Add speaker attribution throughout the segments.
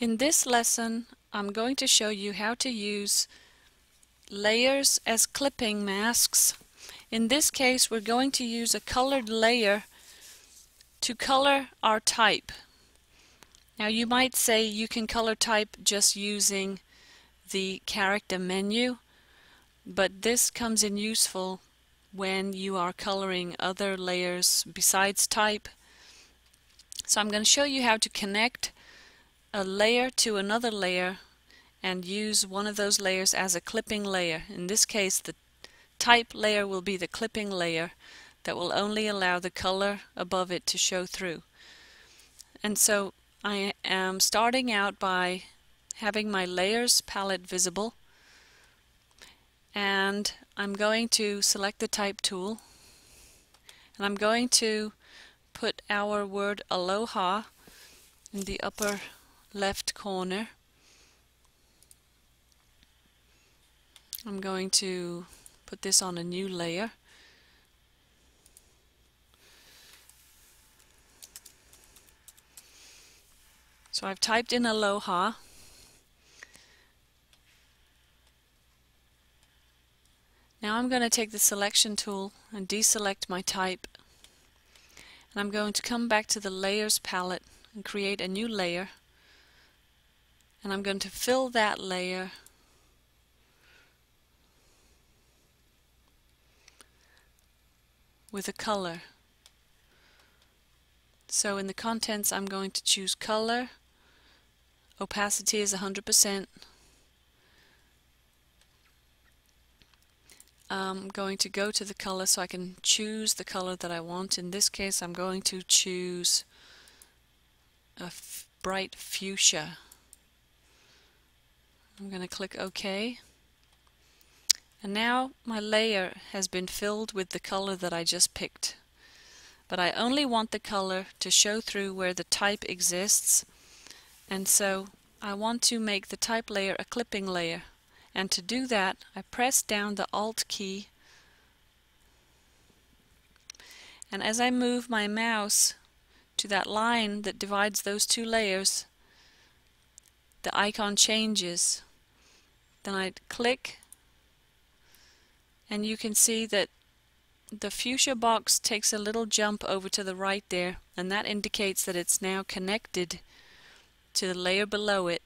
Speaker 1: In this lesson, I'm going to show you how to use layers as clipping masks. In this case, we're going to use a colored layer to color our type. Now you might say you can color type just using the character menu, but this comes in useful when you are coloring other layers besides type. So I'm going to show you how to connect a layer to another layer and use one of those layers as a clipping layer. In this case, the type layer will be the clipping layer that will only allow the color above it to show through. And so I am starting out by having my layers palette visible, and I'm going to select the type tool, and I'm going to put our word aloha in the upper left corner. I'm going to put this on a new layer. So I've typed in aloha. Now I'm going to take the selection tool and deselect my type. And I'm going to come back to the layers palette and create a new layer. And I'm going to fill that layer with a color. So in the contents, I'm going to choose color. Opacity is 100%. I'm going to go to the color so I can choose the color that I want. In this case, I'm going to choose a bright fuchsia. I'm going to click OK. And now my layer has been filled with the color that I just picked. But I only want the color to show through where the type exists, and so I want to make the type layer a clipping layer. And to do that, I press down the Alt key, and as I move my mouse to that line that divides those two layers, the icon changes. Then I click, and you can see that the fuchsia box takes a little jump over to the right there, and that indicates that it's now connected to the layer below it.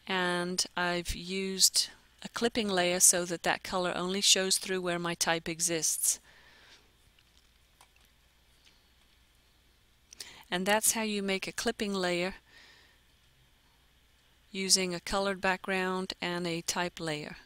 Speaker 1: And I've used a clipping layer so that that color only shows through where my type exists. And that's how you make a clipping layer using a colored background and a type layer.